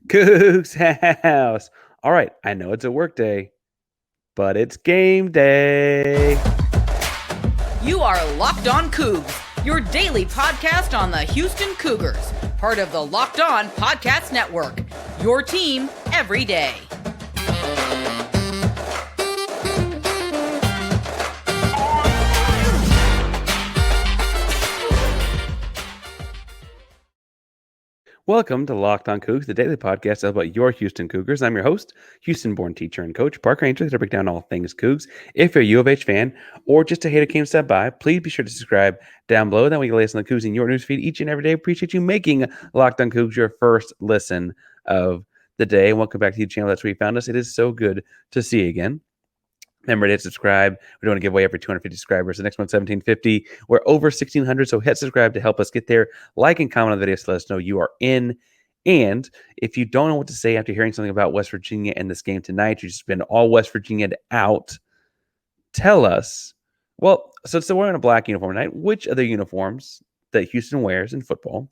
Coogs House. All right, I know it's a work day, but it's game day. You are Locked On Coogs, your daily podcast on the Houston Cougars, part of the Locked On Podcast Network, your team every day. Welcome to Locked On Coogs, the daily podcast about your Houston Cougars. I'm your host, Houston-born teacher and coach, Parker Ainsworth, to break down all things Cougs. If you're a U of H fan or just a hater came step by, please be sure to subscribe down below. That way you can listen to Cougs in your newsfeed each and every day. Appreciate you making Locked On Coogs your first listen of the day. Welcome back to the channel. That's where you found us. It is so good to see you again. Remember to hit subscribe. We're doing a giveaway every 250 subscribers. The next one's 1,750. We're over 1,600, so hit subscribe to help us get there. Like and comment on the video to let us know you are in. And if you don't know what to say after hearing something about West Virginia and this game tonight, you just been all West Virginia out, tell us. Well, so we're wearing a black uniform tonight. Which other uniforms that Houston wears in football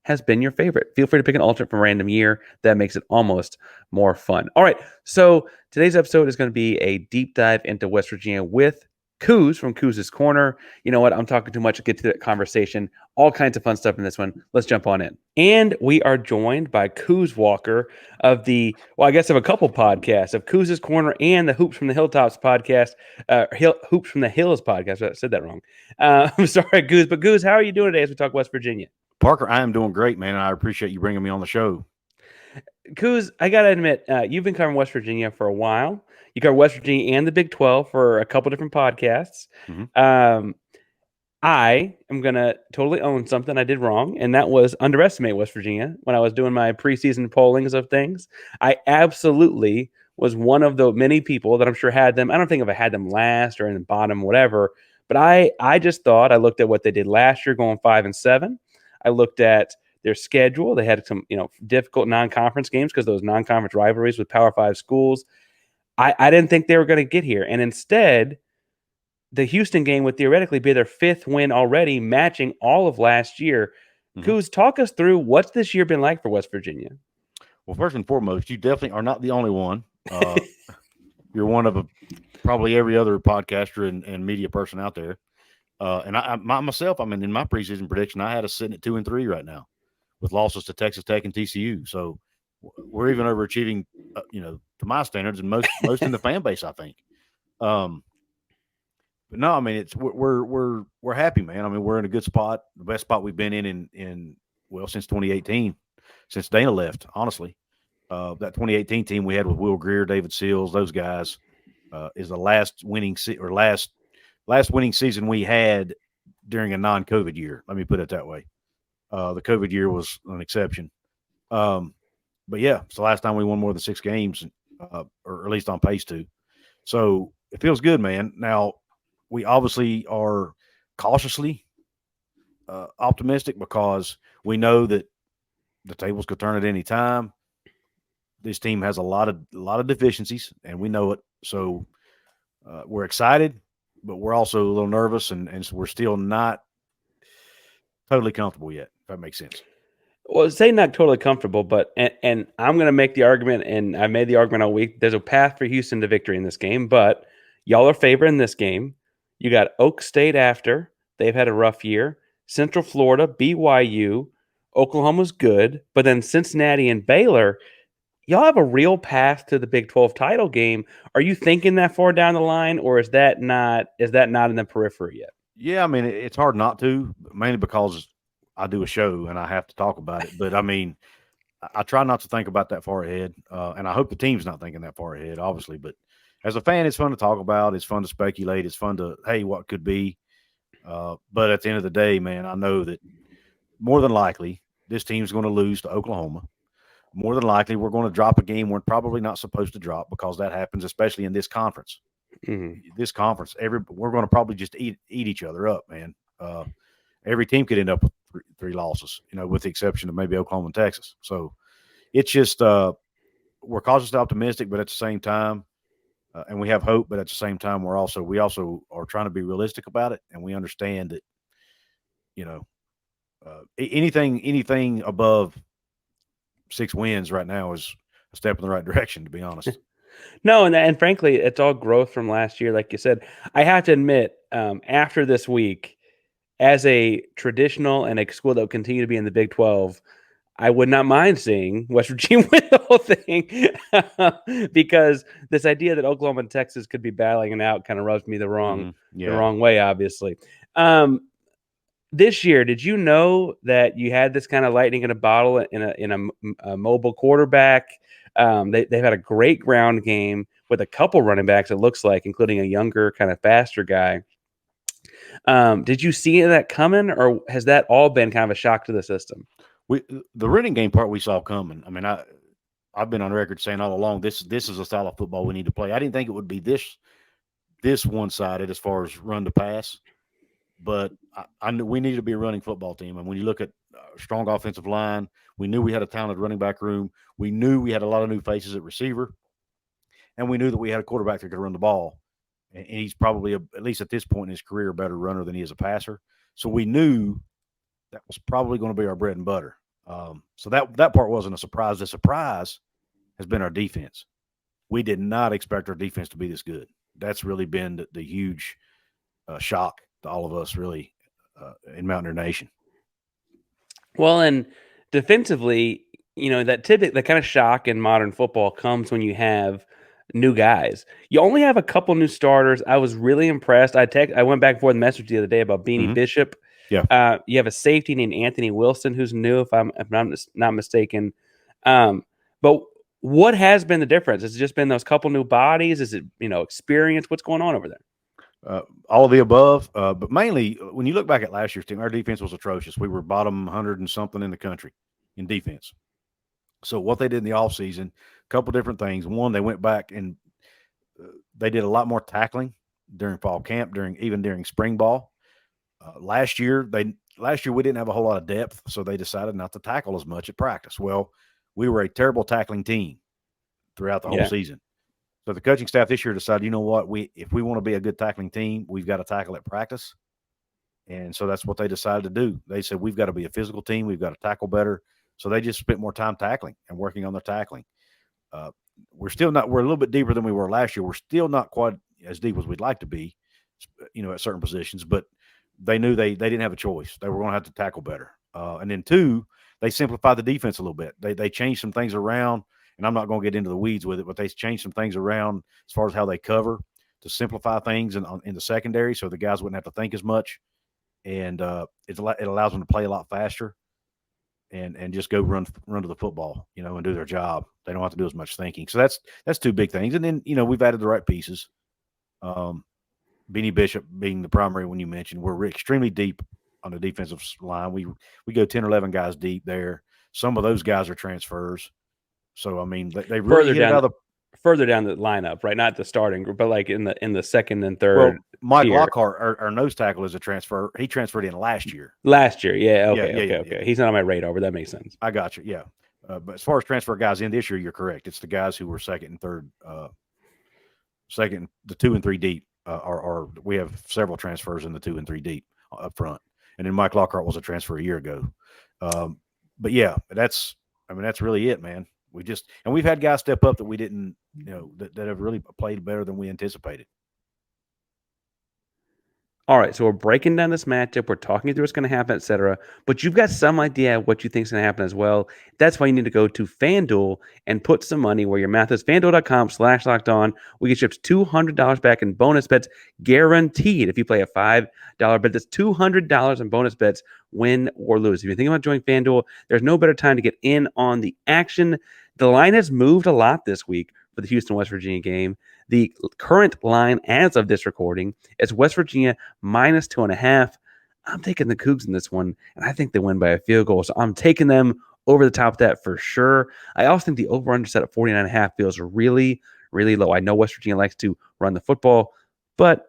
has been your favorite? Feel free to pick an alternate from a random year. That makes it almost more fun. All right, so today's episode is going to be a deep dive into West Virginia with Couz from Couz's Corner. You know what? I'm talking too much to get to that conversation. All kinds of fun stuff in this one. Let's jump on in. And we are joined by Couz Walker of of a couple podcasts, of Couz's Corner and the Hoops from the Hilltops podcast, Hoops from the Hills podcast. I said that wrong. I'm sorry, Couz. But Couz, how are you doing today as we talk West Virginia? Parker, I am doing great, man. I appreciate you bringing me on the show. Couz, I got to admit, you've been covering West Virginia for a while. You cover West Virginia and the Big 12 for a couple different podcasts. Mm-hmm. I am going to totally own something I did wrong, and that was underestimate West Virginia when I was doing my preseason pollings of things. I absolutely was one of the many people that I'm sure had them. I don't think if I had them last or in the bottom, whatever, but I just thought I looked at what they did last year going 5-7. I looked at their schedule. They had some, difficult non-conference games because those non-conference rivalries with Power 5 schools. I didn't think they were going to get here. And instead, the Houston game would theoretically be their fifth win already, matching all of last year. Mm-hmm. Couz, talk us through what's this year been like for West Virginia. Well, first and foremost, you definitely are not the only one. You're one of probably every other podcaster and media person out there. And myself, in my preseason prediction, I had us sitting at 2-3 right now with losses to Texas Tech and TCU. So we're even overachieving, to my standards and most in the fan base, I think. But no, we're happy, man. We're in a good spot, the best spot we've been in since 2018, since Dana left. Honestly, that 2018 team we had with Will Greer, David Seals, those guys is the last winning season we had during a non-COVID year. Let me put it that way. The COVID year was an exception. But yeah, it's the last time we won more than 6 games, or at least on pace to. So it feels good, man. Now, we obviously are cautiously optimistic because we know that the tables could turn at any time. This team has a lot of deficiencies, and we know it. So we're excited, but we're also a little nervous, and we're still not totally comfortable yet, if that makes sense. Well, say not totally comfortable, but and I'm going to make the argument, and I made the argument all week. There's a path for Houston to victory in this game, but y'all are favored in this game. You got Oak State after. They've had a rough year. Central Florida, BYU, Oklahoma's good, but then Cincinnati and Baylor, y'all have a real path to the Big 12 title game. Are you thinking that far down the line, or is that not in the periphery yet? Yeah, it's hard not to, mainly because I do a show and I have to talk about it. But I try not to think about that far ahead, and I hope the team's not thinking that far ahead, obviously. But as a fan, it's fun to talk about. It's fun to speculate. It's fun to, hey, what could be. But at the end of the day, man, I know that more than likely this team's going to lose to Oklahoma. More than likely we're going to drop a game we're probably not supposed to drop, because that happens, especially in this conference. Mm-hmm. This conference, we're going to probably just eat each other up, man. Every team could end up with three losses, with the exception of maybe Oklahoma and Texas. So it's just we're cautiously optimistic, but at the same time, and we have hope, but at the same time, we also are trying to be realistic about it, and we understand that, anything above 6 wins right now is a step in the right direction, to be honest. No, and frankly, it's all growth from last year. Like you said, I have to admit, after this week, as a traditional and a school that will continue to be in the Big 12, I would not mind seeing West Virginia win the whole thing because this idea that Oklahoma and Texas could be battling it out kind of rubs me the wrong way, obviously. This year, did you know that you had this kind of lightning in a bottle in a mobile quarterback? They've had a great ground game with a couple running backs, it looks like, including a younger, kind of faster guy. Did you see that coming, or has that all been kind of a shock to the system? The running game part we saw coming. I mean, I've been on record saying all along this is a style of football we need to play. I didn't think it would be this one-sided as far as run to pass, but I knew we needed to be a running football team. And when you look at strong offensive line, we knew we had a talented running back room. We knew we had a lot of new faces at receiver, and we knew that we had a quarterback that could run the ball. And he's probably, at least at this point in his career, a better runner than he is a passer. So we knew that was probably going to be our bread and butter. So that part wasn't a surprise. The surprise has been our defense. We did not expect our defense to be this good. That's really been the huge shock to all of us, really, in Mountaineer Nation. Well, and defensively, that kind of shock in modern football comes when you have new guys. You only have a couple new starters. I was really impressed. I went back and forth message the other day about Beanie Bishop. Yeah. You have a safety named Anthony Wilson who's new, if I'm not mistaken. But what has been the difference? Has it just been those couple new bodies? Is it experience? What's going on over there? All of the above, but mainly when you look back at last year's team, our defense was atrocious. We were bottom 100 and something in the country in defense. So what they did in the offseason, a couple different things. One, they went back and they did a lot more tackling during fall camp, during spring ball. Last year we didn't have a whole lot of depth, so they decided not to tackle as much at practice. Well, we were a terrible tackling team throughout the whole season. So the coaching staff this year decided, you know what, if we want to be a good tackling team, we've got to tackle at practice. And so that's what they decided to do. They said, we've got to be a physical team. We've got to tackle better. So they just spent more time tackling and working on their tackling. We're a little bit deeper than we were last year. We're still not quite as deep as we'd like to be, at certain positions, but they knew they didn't have a choice. They were going to have to tackle better. And then two, they simplified the defense a little bit. They changed some things around, and I'm not going to get into the weeds with it, but they changed some things around as far as how they cover to simplify things in the secondary so the guys wouldn't have to think as much. And it allows them to play a lot faster and just go run to the football, and do their job. They don't have to do as much thinking. So that's two big things. And then, we've added the right pieces. Beanie Bishop being the primary one you mentioned. We're extremely deep on the defensive line. We go 10 or 11 guys deep there. Some of those guys are transfers. So, I mean, they really further down the lineup, right? Not the starting group, but like in the second and third. Well, Mike Lockhart, our nose tackle, is a transfer. He transferred in last year. Yeah. Okay. He's not on my radar, but that makes sense. I got you. Yeah. But as far as transfer guys in this year, you're correct. It's the guys who were second and third, the 2 and 3 deep. We have several transfers in the 2 and 3 deep up front. And then Mike Lockhart was a transfer a year ago. But yeah, that's really it, man. We've had guys step up that we didn't, that have really played better than we anticipated. All right, so we're breaking down this matchup. We're talking through what's going to happen, etc. But you've got some idea of what you think is going to happen as well. That's why you need to go to FanDuel and put some money where your mouth is. FanDuel.com/lockedon. We get shipped $200 back in bonus bets, guaranteed. If you play a $5 bet, that's $200 in bonus bets, win or lose. If you're thinking about joining FanDuel, there's no better time to get in on the action. The line has moved a lot this week for the Houston-West Virginia game. The current line as of this recording is West Virginia -2.5. I'm taking the Cougs in this one, and I think they win by a field goal. So I'm taking them over the top of that for sure. I also think the over-under set at 49.5 feels really, really low. I know West Virginia likes to run the football, but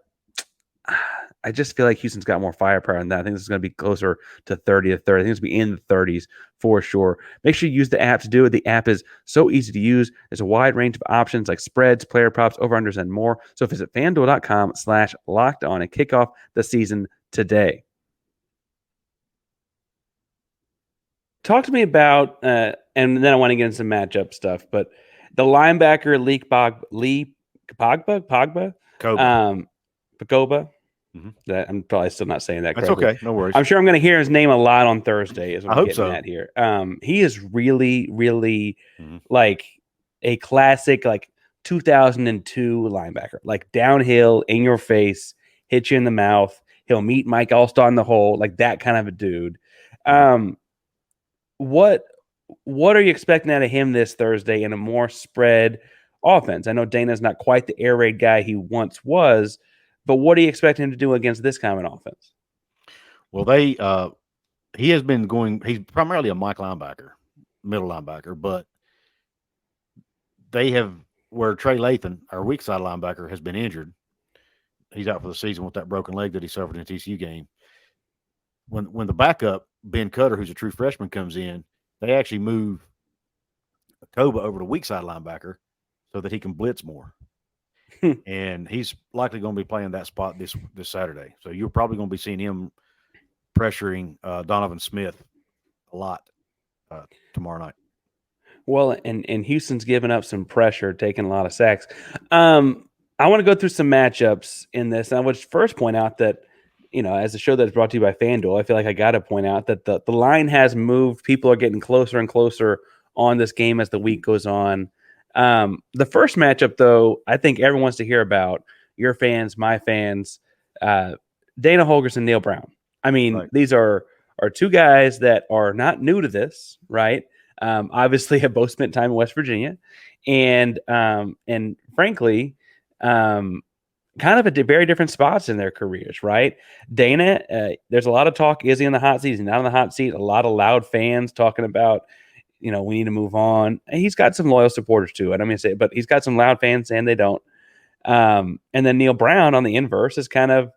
I just feel like Houston's got more firepower than that. I think this is going to be closer to 30 to 30. I think it's going to be in the 30s for sure. Make sure you use the app to do it. The app is so easy to use. There's a wide range of options like spreads, player props, over-unders, and more. So visit FanDuel.com/lockedon and kick off the season today. Talk to me about, and then I want to get into some matchup stuff, but the linebacker Lee Pogba, Koba. Pagoba. Mhm. That I'm probably still not saying that That's correctly. okay. No worries. I'm sure I'm going to hear his name a lot on Thursday. Is what I I'm hope getting so. at here. He is really, really Mhm. like a classic, like 2002 linebacker, like downhill, in your face, hit you in the mouth. He'll meet Mike Allstott in the hole, like that kind of a dude. Mhm. What what are you expecting out of him this Thursday in a more spread offense? I know Dana's not quite the air raid guy he once was, but what are you expecting him to do against this kind of an offense? Well, he has been going. He's primarily a Mike linebacker, middle linebacker, but they have where Trey Lathan, our weak side linebacker, has been injured. He's out for the season with that broken leg that he suffered in the TCU game. When the backup Ben Cutter, who's a true freshman, comes in, they actually move Koba over to weak side linebacker so that he can blitz more. And he's likely going to be playing that spot this Saturday. So you're probably going to be seeing him pressuring Donovan Smith a lot tomorrow night. Well, and Houston's given up some pressure, taking a lot of sacks. I want to go through some matchups in this. And I would first point out that, as a show that's brought to you by FanDuel, I feel like I got to point out that the line has moved. People are getting closer and closer on this game as the week goes on. The first matchup, though, I think everyone wants to hear about. Your fans, my fans, Dana Holgorsen, Neil Brown. I mean, Right. these are two guys that are not new to this, right? Obviously, have both spent time in West Virginia, and frankly, kind of very different spots in their careers, right? Dana, there's a lot of talk. Is he in the hot seat? Is he not in the hot seat? A lot of loud fans talking about, we need to move on. And he's got some loyal supporters too. I don't mean to say it, but he's got some loud fans saying they don't. And then Neil Brown on the inverse is kind of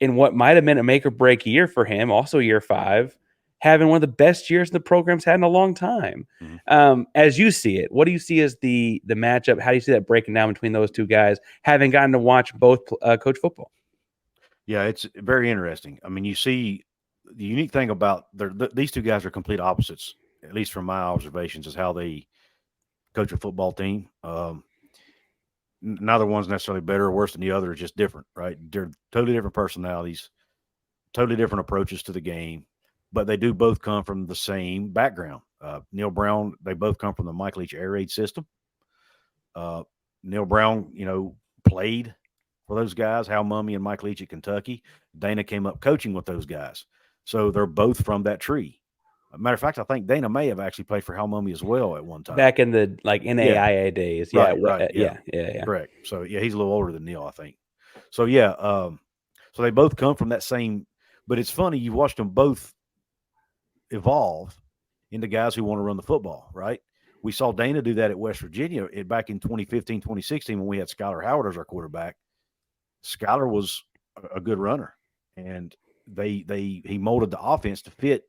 in what might have been a make or break year for him, also year 5, having one of the best years the program's had in a long time. Mhm. As you see it, what do you see as the matchup? How do you see that breaking down between those two guys, having gotten to watch both coach football? Yeah, it's very interesting. I mean, you see the unique thing about these two guys are complete opposites, at least from my observations, is how they coach a football team. Neither one's necessarily better or worse than the other. It's just different, right? They're totally different personalities, totally different approaches to the game, but they do both come from the same background. Neil Brown, they both come from the Mike Leach air raid system. Neil Brown, played for those guys, Hal Mumme and Mike Leach at Kentucky. Dana came up coaching with those guys. So they're both from that tree. Matter of fact, I think Dana may have actually played for Hal Mumme as well at one time. Back in the NAIA days. Yeah. Right. Yeah. Correct. So, yeah, he's a little older than Neil, I think. So, yeah. So they both come from that same, but it's funny. You watched them both evolve into guys who want to run the football, right? We saw Dana do that at West Virginia back in 2015, 2016 when we had Skylar Howard as our quarterback. Skylar was a good runner, and he molded the offense to fit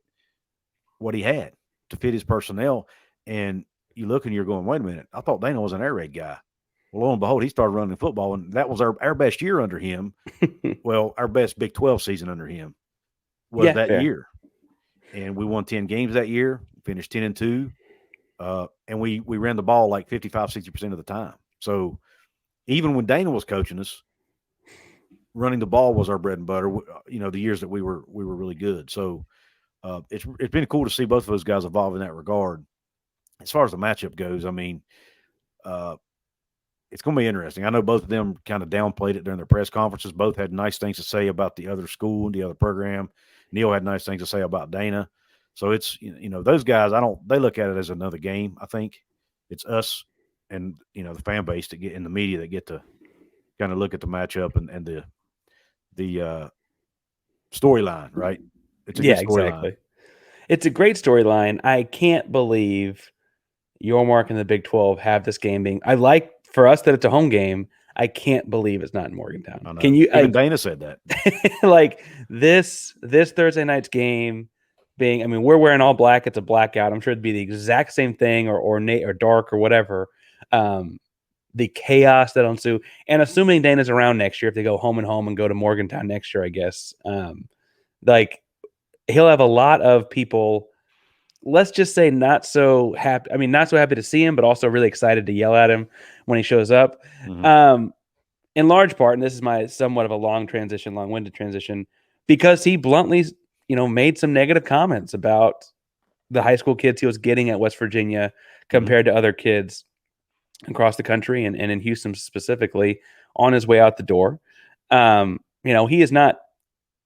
what he had, to fit his personnel. And you look and you're going, wait a minute, I thought Dana was an air raid guy. Well, lo and behold, he started running football, and that was our best year under him. Well, our best Big 12 season under him was that year. And we won 10 games that year, finished 10-2. And we ran the ball like 55, 60% of the time. So even when Dana was coaching us, running the ball was our bread and butter, the years that we were really good. So it's been cool to see both of those guys evolve in that regard. As far as the matchup goes, I mean, it's going to be interesting. I know both of them kind of downplayed it during their press conferences. Both had nice things to say about the other school and the other program. Neil had nice things to say about Dana. So it's, those guys, they look at it as another game. I think it's us and, the fan base that get in the media that get to kind of look at the matchup and the storyline, right? It's a good storyline. Exactly. It's a great storyline. I can't believe Yormark and the Big 12 have this game being. I like for us that it's a home game. I can't believe it's not in Morgantown. Can you? Even Dana said that. Like this Thursday night's game being. I mean, we're wearing all black. It's a blackout. I'm sure it'd be the exact same thing, or dark or whatever. The chaos that ensue, and assuming Dana's around next year, if they go home and go to Morgantown next year, I guess. Like he'll have a lot of people let's just say not so happy. I mean, not so happy to see him, but also really excited to yell at him when he shows up. Mm-hmm. In large part, and this is my somewhat of a long-winded transition, because he bluntly, made some negative comments about the high school kids he was getting at West Virginia compared to other kids across the country and in Houston specifically on his way out the door. He is not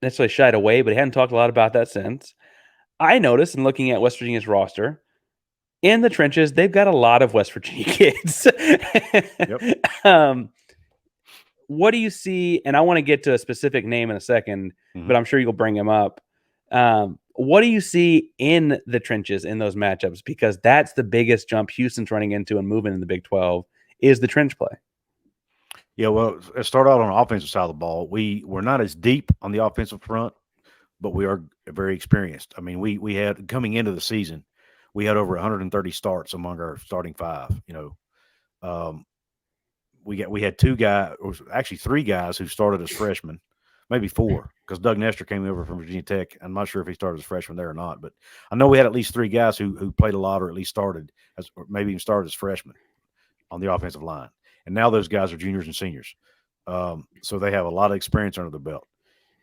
necessarily shied away, but he hadn't talked a lot about that since. I noticed in looking at West Virginia's roster, in the trenches, they've got a lot of West Virginia kids. Yep. What do you see? And I want to get to a specific name in a second, but I'm sure you'll bring him up. What do you see in the trenches in those matchups? Because that's the biggest jump Houston's running into and moving in the Big 12 is the trench play. Yeah, well, let's start out on the offensive side of the ball. We're not as deep on the offensive front, but we are very experienced. I mean, we had coming into the season, we had over 130 starts among our starting five. We had three guys who started as freshmen, maybe four, because Doug Nestor came over from Virginia Tech. I'm not sure if he started as freshman there or not, but I know we had at least three guys who played a lot or at least started or maybe even started as freshmen on the offensive line. And now those guys are juniors and seniors. So they have a lot of experience under the belt.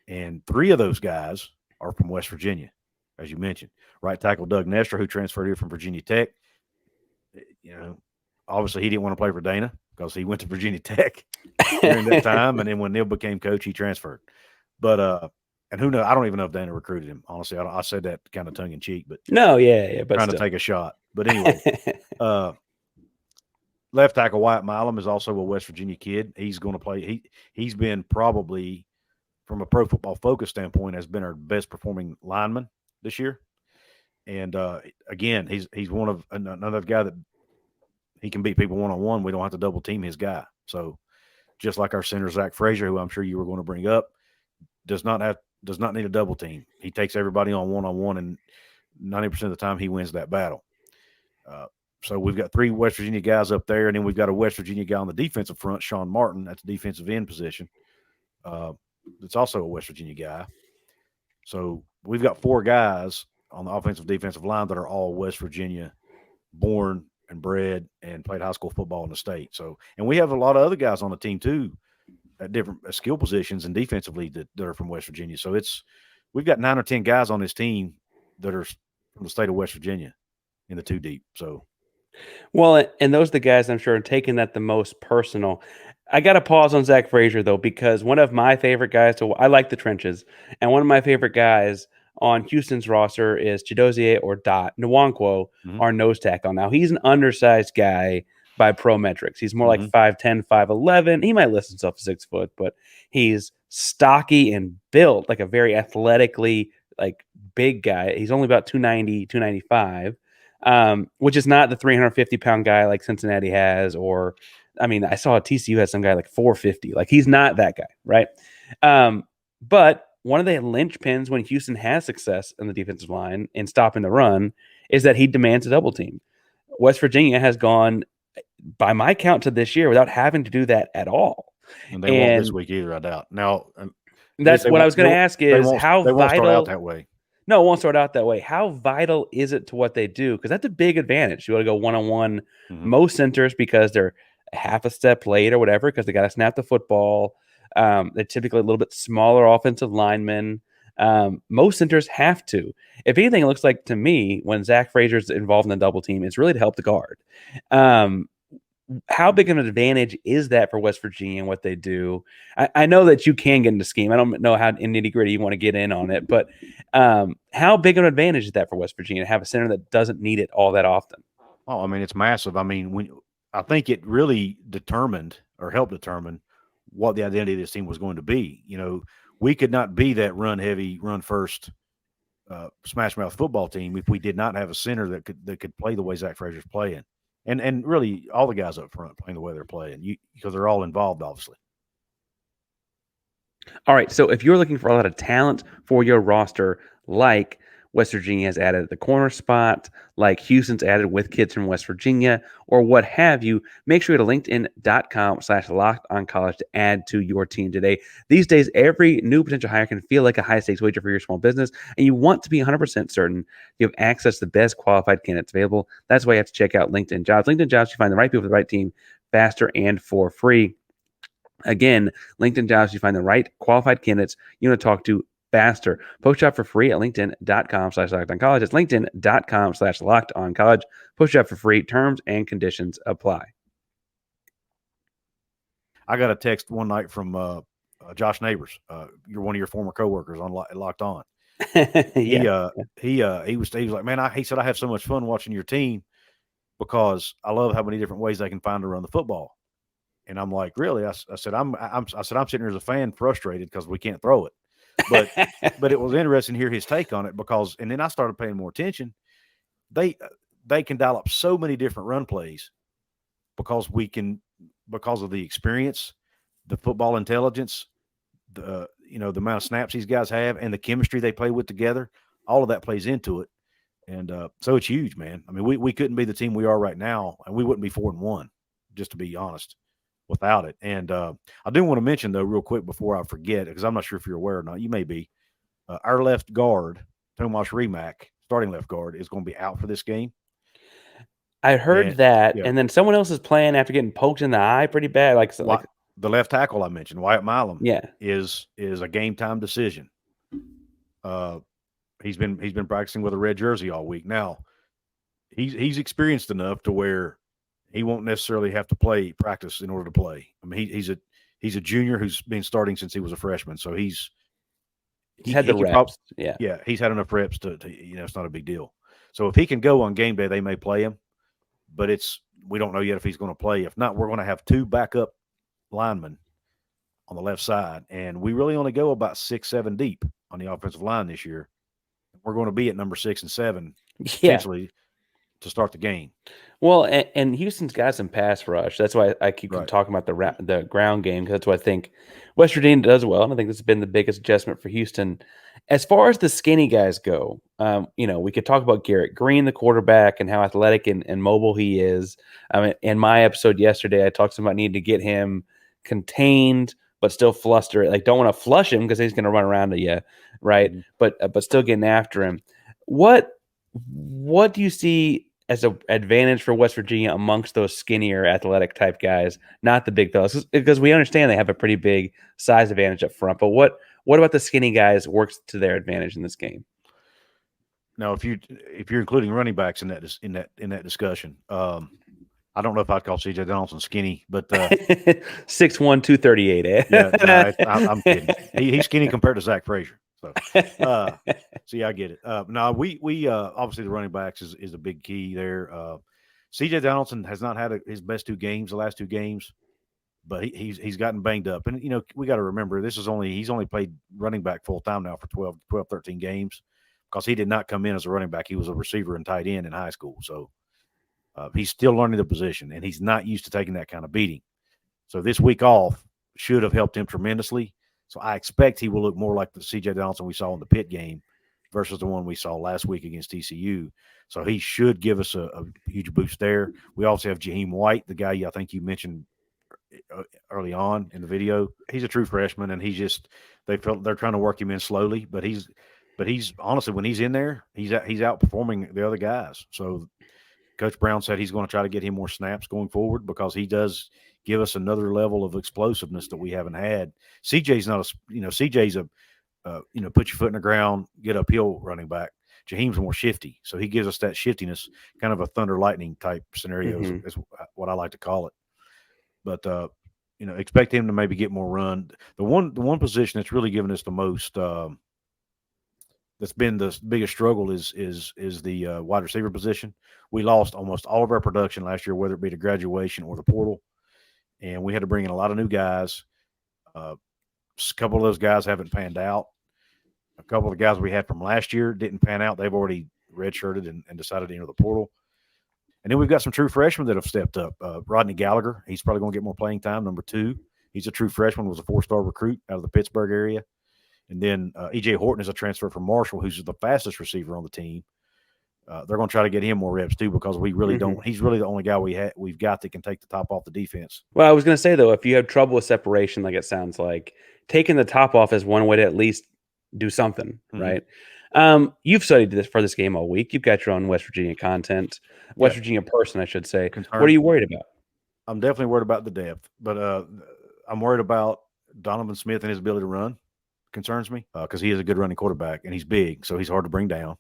And three of those guys are from West Virginia, as you mentioned. Right tackle Doug Nestor, who transferred here from Virginia Tech. Obviously he didn't want to play for Dana because he went to Virginia Tech during that time. And then when Neil became coach, he transferred. But and who knows? I don't even know if Dana recruited him. Honestly, I said that kind of tongue in cheek, but no, yeah, but trying to take a shot. But anyway, left tackle Wyatt Milam is also a West Virginia kid. He's going to play. He's been probably, from a Pro Football Focus standpoint, has been our best performing lineman this year. And again, he's one of another guy that he can beat people one-on-one. We don't have to double team his guy. So just like our center, Zach Frazier, who I'm sure you were going to bring up, does not need a double team. He takes everybody on one-on-one, and 90% of the time he wins that battle. So we've got three West Virginia guys up there, and then we've got a West Virginia guy on the defensive front, Sean Martin, at the defensive end position. That's also a West Virginia guy. So we've got four guys on the offensive defensive line that are all West Virginia born and bred and played high school football in the state. So, and we have a lot of other guys on the team too at different skill positions and defensively that are from West Virginia. So we've got 9 or 10 guys on this team that are from the state of West Virginia in the two deep. So, well, and those are the guys I'm sure are taking that the most personal. I got to pause on Zach Frazier though, because one of my favorite guys I like the trenches, and one of my favorite guys on Houston's roster is Chidozie or Dot Nwankwo, our nose tackle. Now he's an undersized guy by pro metrics. He's more like 5'10", 5'11". He might list himself 6 foot, but he's stocky and built like a very athletically big guy. He's only about 290, 295, which is not the 350-pound guy like Cincinnati has, or I mean, I saw TCU had some guy like 450. Like he's not that guy, right? But one of the linchpins when Houston has success in the defensive line in stopping the run is that he demands a double team. West Virginia has gone, by my count, to this year without having to do that at all. And they won't this week either, I doubt. Now, that's what I was going to ask is how vital. They won't start out that way. No, it won't start out that way. How vital is it to what they do? Because that's a big advantage. You want to go one-on-one. Most centers, because they're half a step late or whatever, because they got to snap the football. They're typically a little bit smaller offensive linemen. Most centers have to. If anything, it looks like to me when Zach Frazier's involved in the double team, it's really to help the guard. How big of an advantage is that for West Virginia and what they do? I know that you can get into scheme. I don't know how in nitty-gritty you want to get in on it, but how big of an advantage is that for West Virginia to have a center that doesn't need it all that often? Oh, I mean, it's massive. I mean, I think it really determined or helped determine what the identity of this team was going to be. We could not be that run-heavy, run-first, smash-mouth football team if we did not have a center that could play the way Zach Frazier's playing. And really all the guys up front playing the way they're playing, because they're all involved, obviously. All right, so if you're looking for a lot of talent for your roster, like West Virginia has added the corner spot, like Houston's added with kids from West Virginia, or what have you, make sure to linkedin.com/lockedoncollege to add to your team today. These days, every new potential hire can feel like a high-stakes wager for your small business, and you want to be 100% certain you have access to the best qualified candidates available. That's why you have to check out LinkedIn Jobs. LinkedIn Jobs, you find the right people for the right team faster and for free. Again, LinkedIn Jobs, you find the right qualified candidates you want to talk to faster. Post job for free at linkedin.com/lockedoncollege. It's linkedin.com/lockedoncollege. Post job for free. Terms and conditions apply. I got a text one night from Josh Neighbors. You're one of your former coworkers on Locked On. He was like, man, he said, I have so much fun watching your team because I love how many different ways they can find to run the football. And I'm like, really? I said, I'm sitting here as a fan frustrated because we can't throw it. But it was interesting to hear his take on it because, and then I started paying more attention. They can dial up so many different run plays because of the experience, the football intelligence, the amount of snaps these guys have and the chemistry they play with together. All of that plays into it. And so it's huge, man. I mean, we couldn't be the team we are right now, and we wouldn't be 4-1, just to be honest, without it. And I do want to mention, though, real quick before I forget, because I'm not sure if you're aware or not. You may be. Our left guard, Tomas Rimac, starting left guard, is going to be out for this game. I heard that, and then someone else is playing after getting poked in the eye pretty bad. Like the left tackle I mentioned, Wyatt Milam, is a game time decision. He's been practicing with a red jersey all week. Now, he's experienced enough to where he won't necessarily have to practice in order to play. I mean, he's a junior who's been starting since he was a freshman, so he's had the reps. He's had enough reps to it's not a big deal. So if he can go on game day, they may play him, but we don't know yet if he's going to play. If not, we're going to have two backup linemen on the left side, and we really only go about 6-7 deep on the offensive line this year. We're going to be at number 6 and 7 essentially to start the game. Well, and Houston's got some pass rush. That's why I keep talking about the ground game, because that's what I think West Virginia does well, and I think this has been the biggest adjustment for Houston. As far as the skinny guys go, we could talk about Garrett Green, the quarterback, and how athletic and mobile he is. In my episode yesterday, I talked about needing to get him contained, but still fluster. Like, don't want to flush him because he's going to run around at you, right? Mm-hmm. But still getting after him. What do you see as an advantage for West Virginia amongst those skinnier athletic type guys, not the big fellas? Because we understand they have a pretty big size advantage up front, but what about the skinny guys works to their advantage in this game? Now, if you're including running backs in that discussion, I don't know if I'd call C.J. Donaldson skinny, but 6'1", 238. I'm kidding. He's skinny compared to Zach Frazier. So, see, I get it. No, we obviously the running backs is a big key there. C.J. Donaldson has not had his best the last two games, but he's gotten banged up. And, we got to remember he's only played running back full time now for 12, 13 games because he did not come in as a running back. He was a receiver and tight end in high school. So he's still learning the position, and he's not used to taking that kind of beating. So this week off should have helped him tremendously. So I expect he will look more like the C.J. Donaldson we saw in the Pitt game versus the one we saw last week against TCU. So he should give us a huge boost there. We also have Jaheim White, the guy I think you mentioned early on in the video. He's a true freshman, and they're trying to work him in slowly, but he's honestly, when he's in there, he's outperforming the other guys. So Coach Brown said he's going to try to get him more snaps going forward because he does give us another level of explosiveness that we haven't had. CJ's not CJ's put your foot in the ground, get uphill running back. Jaheim's more shifty, so he gives us that shiftiness, kind of a thunder lightning type scenarios is what I like to call it. But expect him to maybe get more run. The one position that's really given us the most that's been the biggest struggle is the wide receiver position. We lost almost all of our production last year, whether it be to graduation or the portal, and we had to bring in a lot of new guys. A couple of those guys haven't panned out. A couple of the guys we had from last year didn't pan out. They've already redshirted and decided to enter the portal. And then we've got some true freshmen that have stepped up. Rodney Gallagher, he's probably going to get more playing time. Number 2, he's a true freshman, was a 4-star recruit out of the Pittsburgh area. And then E.J. Horton is a transfer from Marshall, who's the fastest receiver on the team. They're going to try to get him more reps too, because we really don't. He's really the only guy we've got that can take the top off the defense. Well, I was going to say, though, if you have trouble with separation, like it sounds like, taking the top off is one way to at least do something, right? You've studied this game all week. You've got your own West Virginia content, West Virginia person, I should say. What are you worried about? I'm definitely worried about the depth, but I'm worried about Donovan Smith and his ability to run. Concerns me because he is a good running quarterback and he's big, so he's hard to bring down.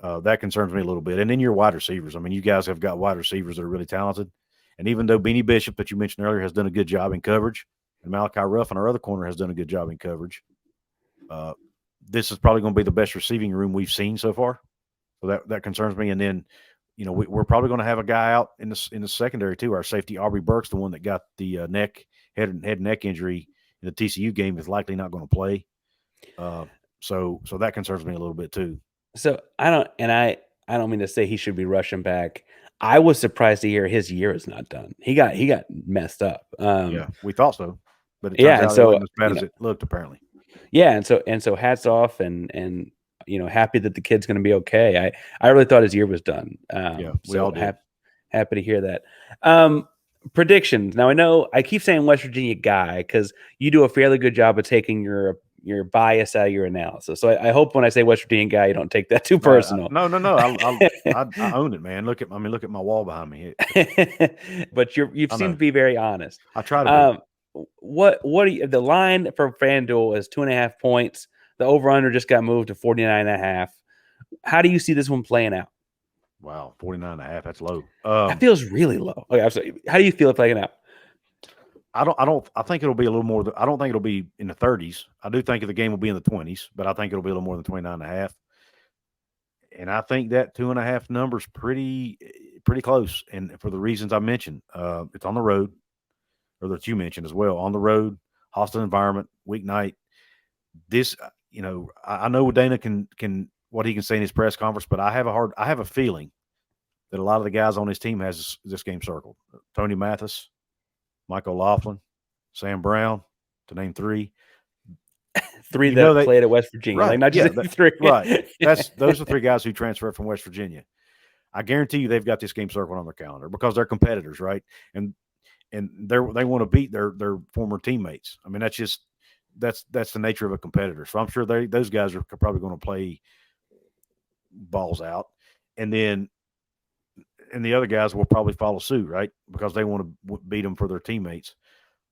That concerns me a little bit. And then your wide receivers. I mean, you guys have got wide receivers that are really talented. And even though Beanie Bishop, that you mentioned earlier, has done a good job in coverage, and Malachi Ruffin, our other corner, has done a good job in coverage, this is probably going to be the best receiving room we've seen so far. So that concerns me. And then, we're probably going to have a guy out in the secondary too. Our safety, Aubrey Burks, the one that got the head and neck injury in the TCU game, is likely not going to play. So that concerns me a little bit too. So I don't mean to say he should be rushing back. I was surprised to hear his year is not done. He got messed up. Yeah, we thought so, but it turns out it wasn't as bad as it looked apparently. Yeah, and so hats off and happy that the kid's going to be okay. I really thought his year was done. We all did. Happy to hear that. Predictions. Now I know I keep saying West Virginia guy because you do a fairly good job of taking your bias out of your analysis. So I hope when I say West Virginia guy, you don't take that too personal. No. I own it, man. Look at my wall behind me. But you've seemed to be very honest. I try to be. What do you, the line for FanDuel is 2.5 points. The over-under just got moved to 49.5. How do you see this one playing out? Wow, 49.5. That's low. That feels really low. Okay, I'm sorry. How do you feel it playing out? I think it'll be a little more. I don't think it'll be in the 30s. I do think the game will be in the 20s, but I think it'll be a little more than 29.5. And I think that 2.5 number's pretty close. And for the reasons I mentioned, it's on the road, or that you mentioned as well, on the road, hostile environment, weeknight. This, I know Dana can what he can say in his press conference, but I have a feeling that a lot of the guys on his team has this game circled. Tony Mathis, Michael Laughlin, Sam Brown, to name three. Three that played at West Virginia, right? Like not just three. Right. Those are three guys who transferred from West Virginia. I guarantee you they've got this game circled on their calendar because they're competitors, right? And they want to beat their former teammates. I mean, that's the nature of a competitor. So I'm sure those guys are probably going to play balls out, and the other guys will probably follow suit, right? Because they want to beat them for their teammates.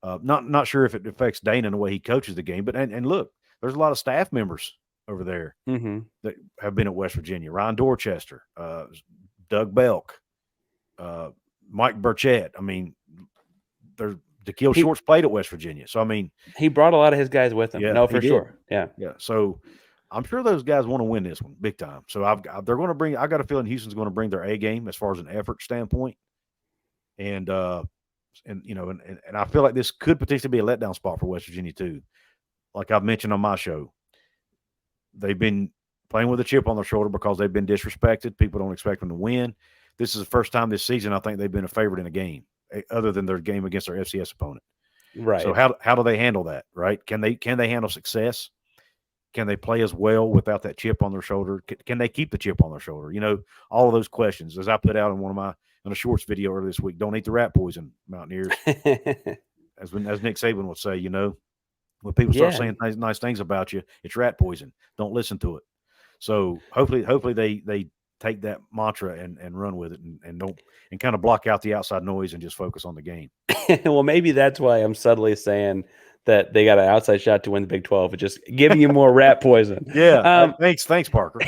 Not sure if it affects Dana in the way he coaches the game, but and look, there's a lot of staff members over there that have been at West Virginia. Ryan Dorchester, Doug Belk, Mike Burchett. I mean, Da'Keel Shorts played at West Virginia, so I mean, he brought a lot of his guys with him. Yeah, for sure. Yeah. So I'm sure those guys want to win this one big time. So they're going to bring. I got a feeling Houston's going to bring their A game as far as an effort standpoint, and I feel like this could potentially be a letdown spot for West Virginia too. Like I've mentioned on my show, they've been playing with a chip on their shoulder because they've been disrespected. People don't expect them to win. This is the first time this season I think they've been a favorite in a game, other than their game against their FCS opponent. Right. So how do they handle that? Right? Can they handle success? Can they play as well without that chip on their shoulder? Can they keep the chip on their shoulder? All of those questions. As I put out in a shorts video earlier this week, don't eat the rat poison, Mountaineers. as Nick Saban would say, when people start saying nice things about you, it's rat poison. Don't listen to it. So hopefully they take that mantra and run with it and kind of block out the outside noise and just focus on the game. Well, maybe that's why I'm subtly saying that they got an outside shot to win the Big 12. It's just giving you more rat poison. Yeah. Thanks, Parker.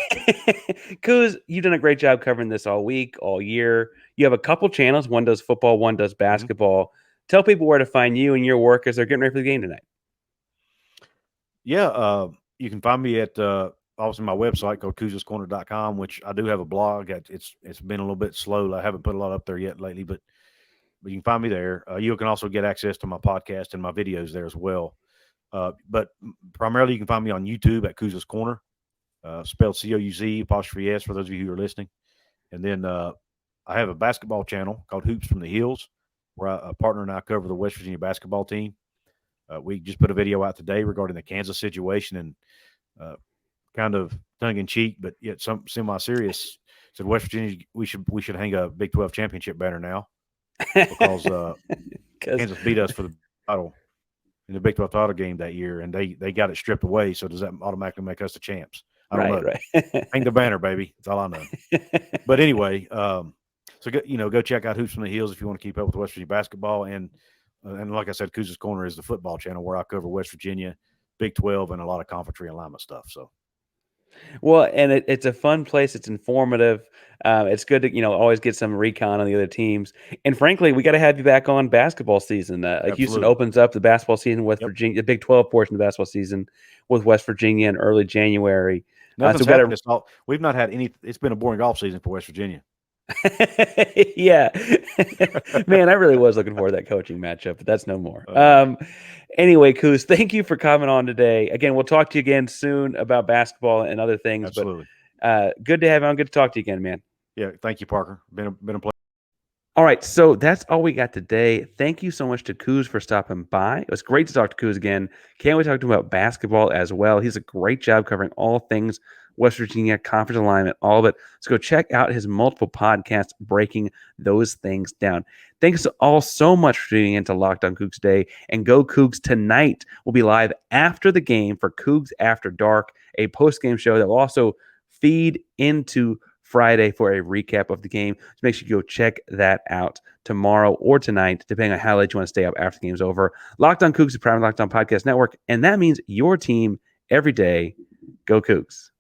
Couz, you've done a great job covering this all week, all year. You have a couple channels. One does football, one does basketball. Tell people where to find you and your work as they're getting ready for the game tonight. Yeah. You can find me at obviously my website called CouzsCorner.com, which I do have a blog. It's been a little bit slow. I haven't put a lot up there yet lately, but you can find me there. You can also get access to my podcast and my videos there as well. But primarily you can find me on YouTube at Couz's Corner, spelled COUZ''S for those of you who are listening. And then I have a basketball channel called Hoops from the Hills, where a partner and I cover the West Virginia basketball team. We just put a video out today regarding the Kansas situation and kind of tongue in cheek, but yet some semi-serious. Said West Virginia, we should hang a Big 12 championship banner now because Kansas beat us for the title in the Big 12 title game that year, and they got it stripped away. So does that automatically make us the champs? I don't know. Right. Hang the banner, baby. That's all I know. But anyway, so go check out Hoops from the Hills if you want to keep up with West Virginia basketball. And like I said, Couz's Corner is the football channel where I cover West Virginia, Big 12, and a lot of conference realignment stuff. So. Well, and it's a fun place. It's informative. It's good to always get some recon on the other teams. And frankly, we got to have you back on basketball season. Houston opens up the basketball season with Virginia, the Big 12 portion of the basketball season with West Virginia in early January. So we've not had any. It's been a boring golf season for West Virginia. Yeah, man, I really was looking forward to that coaching matchup, but that's no more. Anyway, Couz, thank you for coming on today. Again, we'll talk to you again soon about basketball and other things. Absolutely. But good to have you on. Good to talk to you again, man. Yeah, thank you, Parker. Been a pleasure. All right, so that's all we got today. Thank you so much to Couz for stopping by. It was great to talk to Couz again. Can't wait to talk to him about basketball as well. He's a great job covering all things West Virginia, conference alignment, all of it. So go check out his multiple podcasts breaking those things down. Thanks all so much for tuning in to Locked On Coogs Day. And go Cougs tonight. We'll be live after the game for Cougs After Dark, a post-game show that will also feed into Friday for a recap of the game. So make sure you go check that out tomorrow or tonight, depending on how late you want to stay up after the game's over. Locked On Coogs is part of Locked On Podcast Network, and that means your team every day. Go Cougs.